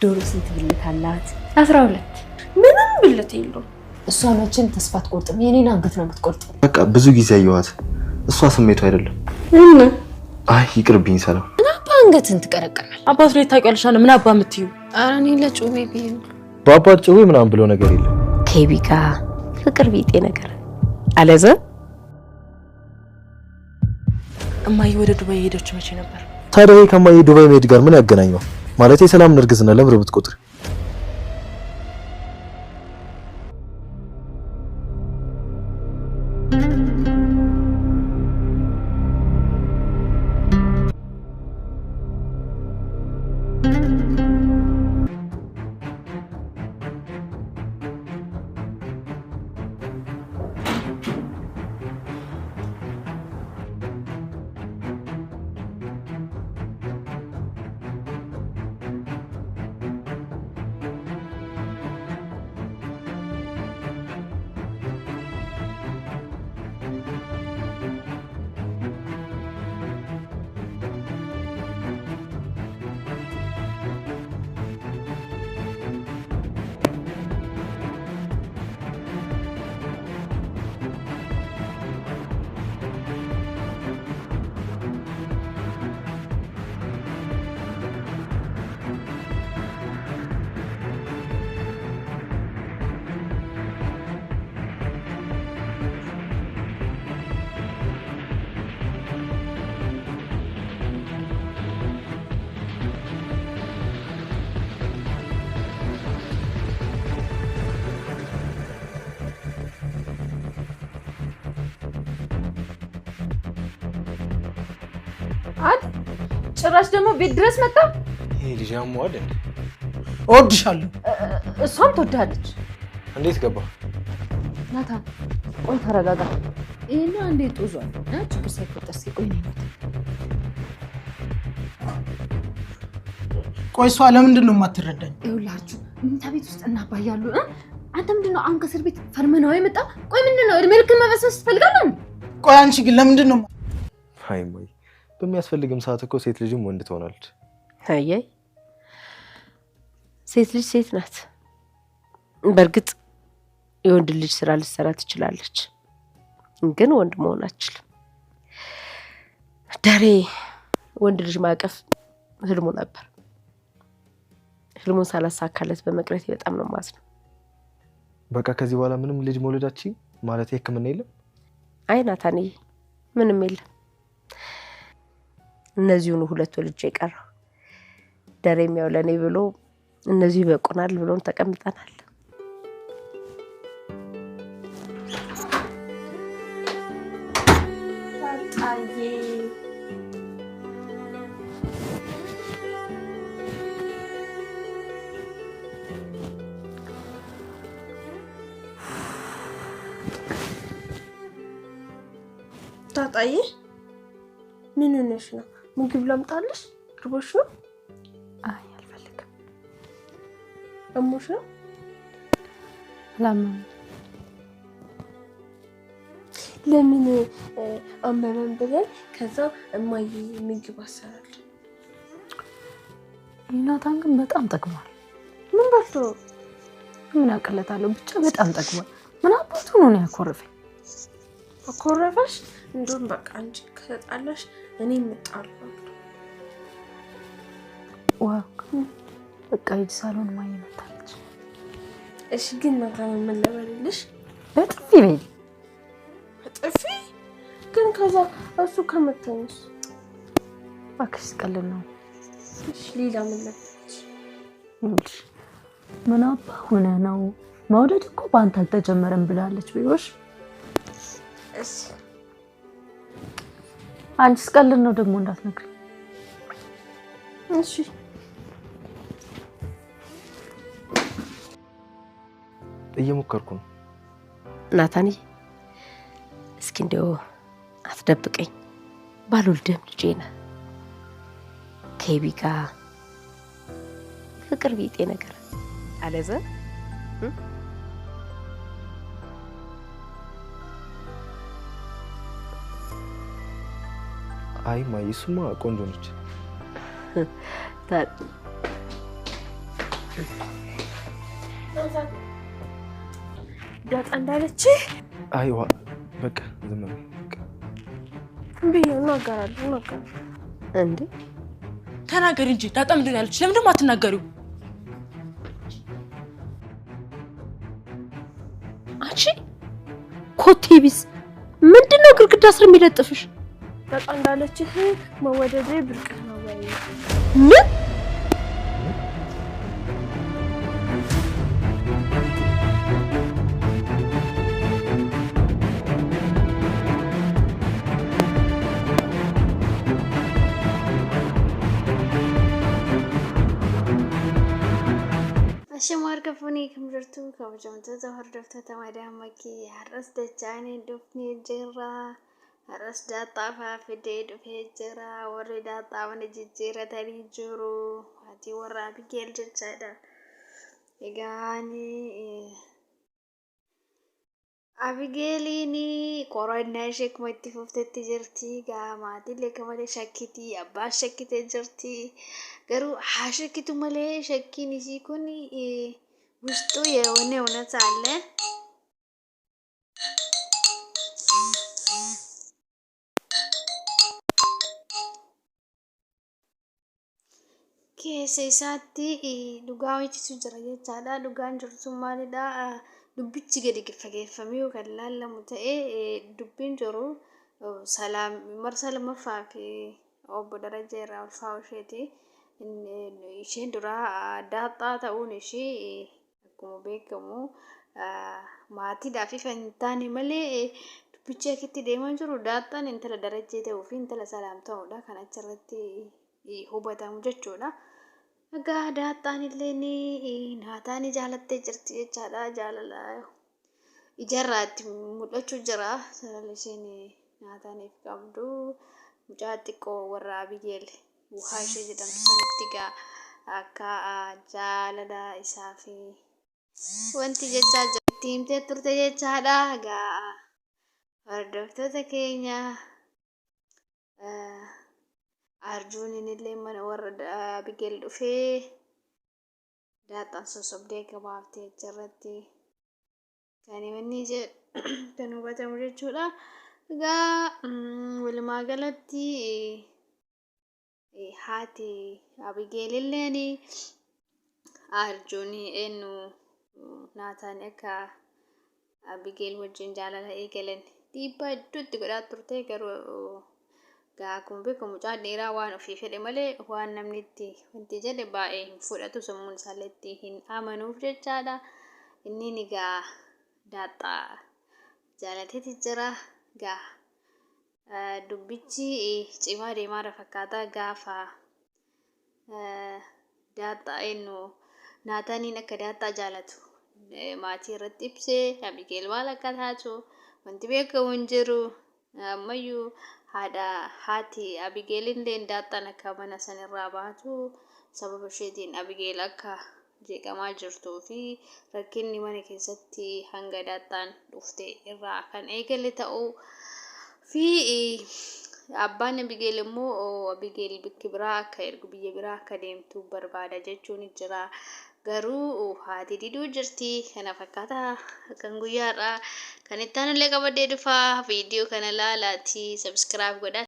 ዶሮ ስንት ብልት አላት? 12 ምንም ብልት የለውም። እሷ መቼም ተስፋ አትቆርጥም። የኔን አንገት ነው የምትቆርጠው። በቃ ብዙ ጊዜ አየኋት። እሷ ስሜቱ አይደለም። አይ ይቅርብኝ ሰላም። ምን አባ አንገትን ትቀረቀራል? አባቱ ላይ ታውቂያለሽ አለ። ምን አባ የምትዩ? ኧረ እኔ ለጩቤ ብዬ ነው። በአባት ጩቤ ምናምን ብሎ ነገር የለም። ከቢ ጋር ፍቅር ቢጤ ነገር አለዘ። እማዬ ወደ ዱባይ ሄደች መቼ ነበር? ታዲያ ከማዬ ዱባይ መሄድ ጋር ምን ያገናኘው? ማለት የሰላም እርግዝና ለምን ብትቆጥሪ? ጭራሽ ደግሞ ቤት ድረስ መጣ። ይሄ ልጅ አሟል እንዴ? እወድሻለሁ። እሷም ትወዳለች። እንዴት ገባ? ናታን ቆይ ተረጋጋ። ይሄን አንዴ ጦዟል። ችግር ሳይፈጠር ሲቆይ ነው። ቆይ እሷ ለምንድን ነው የማትረዳኝ? ይኸውላችሁ ምንታ ቤት ውስጥ እናባያሉ። አንተ ምንድነው አሁን ከእስር ቤት ፈርመናው የመጣ? ቆይ ምንድነው እድሜ ልክ መበስበስ ትፈልጋለህ? ቆይ አንቺ ግን ለምንድን ነው? አይ ማይ በሚያስፈልግም ሰዓት እኮ ሴት ልጅም ወንድ ትሆናለች። አይ ሴት ልጅ ሴት ናት። በእርግጥ የወንድ ልጅ ስራ ልትሰራ ትችላለች፣ ግን ወንድ መሆን አትችልም። ዳሬ ወንድ ልጅ ማቀፍ ህልሙ ነበር። ህልሙን ሳላሳካለት በመቅረቴ በጣም ነው ማዝነው። በቃ ከዚህ በኋላ ምንም ልጅ መውለዳችን ማለት ህክምና የለም? አይ ናታንዬ ምንም የለም። እነዚሁን ሁለት ልጅ የቀረው ዳሬም ያው ለኔ ብሎ እነዚህ ይበቁናል ብሎን ተቀምጠናል። ታጣዬ ምን ሆነሽ ነው? ምግብ ላምጣልሽ? እርቦሽ ነው? አይ አልፈልግም። አሞሽ ነው? ለምን አመመን ብለን ከዛ እማዬ ምግብ አሰራል። ናታን ግን በጣም ጠግቧል። ምን በልቶ? ምን አቀለታለሁ ብቻ በጣም ጠግቧል። ምን አባቱ ነው ያኮረፈኝ? አኮረፈሽ? እንደውም በቃ አንቺ ከጣላሽ እኔ እምጣለሁ። ዋው በቃ ሂድ ሳሎን ማየ መጣለች። እሺ ግን ናታን ምን ልበልልሽ? በጥፊ በይ። በጥፊ ግን ከዛ እሱ ከመታኝስ? እባክሽ ቀልድ ነው። እሺ ሌላ ምን ልበልልሽ? ይኸውልሽ ምን አባ ሆነ ነው መውደድ እኮ በአንተ አልተጀመረም ብላለች ቢሆሽ። እሺ አንቺስ ቀልድ ነው ደግሞ እንዳትነግሪ። እሺ እየሞከርኩ ነው። ናታንዬ እስኪ እንደው አትደብቀኝ። ባልወልድም ልጄ ነህ። ከቢ ጋር ፍቅር ቢጤ ነገር አለዘ አይ ማይ እሱማ ቆንጆ ነች። ዳጣ እንዳለች አይዋ በቃ ዝም በይ። ብዬ እናገራለሁ። እንዴ ተናገሪ እንጂ ዳጣ ምንድን ያለች? ለምን ደግሞ አትናገሪው? አንቺ ኮቴ ቢስ ምንድነው ግድግዳ ስር የሚለጥፍሽ? ዳጣ እንዳለች መወደዴ ብርቅ ነው ወይ? ምን Ashamaa fuunii kam jirtu kabajamtoota hordoftoota Madaam Makkii har'as dachaanii dhufnee jirra. Har'as daaxaafaa fidee dhufee jira. Warri daaxaa mana jijjiirratanii jiru. Haati warra Abigeel jechaadha. Egaan Abigeeliin qorannaa ishee akkuma itti fuftetti jirti. Egaa maatiilee akka malee shakkiti. Abbaan shakkitee jirti. Garuu haa shakkitu malee shakkiin isii kun ውስጡ የሆነ እውነት አለ። keessa isaatti dhugaa hojiitu jira jechaadha. Dhugaan jirtu maalidha? Dubbichi gadi fageeffamee yookaan laallamu ta'ee dubbiin jiru marsa lammaffaa fi obbo Darajaa irraa ulfaa isheeti. Isheen duraa daaxaa ta'uun ishee akkuma beekamu maatiidhaaf ifa hin taane malee dubbichi akkitti deemaa jiru daaxaan intala Darajaa ta'uu fi intala Salaam ta'uudha kan achirratti hubatamu jechuudha. Egaa daaxaan illee Naataan jaalattee jirti jechaadha. Jaalala ijarraatti mul'achuu jira. Jaalala isheen Naataaniif qabdu mucaa xiqqoo warra Abigeel wuhaa ishee jedhamtu sanitti egaa akka jaalala isaa fi wanti jechaa jirti himtee turte jechaadha. Egaa hordoftoota keenya Arjuuniin illee mana warra Abigeel dhufee daaxaan sosobdee gabaaftee jirratti kan inni kan hubatamu jechuudha. Egaa walumaa galatti haati Abigeel illeen Arjuunii eenyu Naataan akka Abigeel wajjin jaalala eegalan dhiibbaa hedduutti godhaa turte. Garuu akkuma beekamu mucaan dhiiraa waan ofii fedhe malee waan namni itti wanti jedhe baay'ee hin fudhatu. Sammuun isaallee itti hin amanuuf jechaadha. Inni egaa daaxaa jaalateeti jira. Egaa dubbichi cimaa deemaadha fakkaata. Gaafa daaxaa eenyu Naataaniin akka daaxaa jaalatu maatii irratti ibsee Abigeel maal akka taatu wanti beekamu hin jiru. Ammayyuu haati Abigeel illee daaxaan akka mana sanirraa baatu sababa isheetiin Abigeel akka jeeqamaa jirtuu fi rakkinni mana keessatti hanga daaxaan dhufte irraa kan eegale ta'uu fi abbaan Abigeel immoo Abigeel bikki biraa akka ergu biyya biraa akka deemtu barbaada jechuun jira. Garuu haati diduu jirti. Kana fakkaata kan guyyaadha. Kan itti aanullee qabadee dhufaa. Viidiyoo kana laalaati. Subscribe godhaa.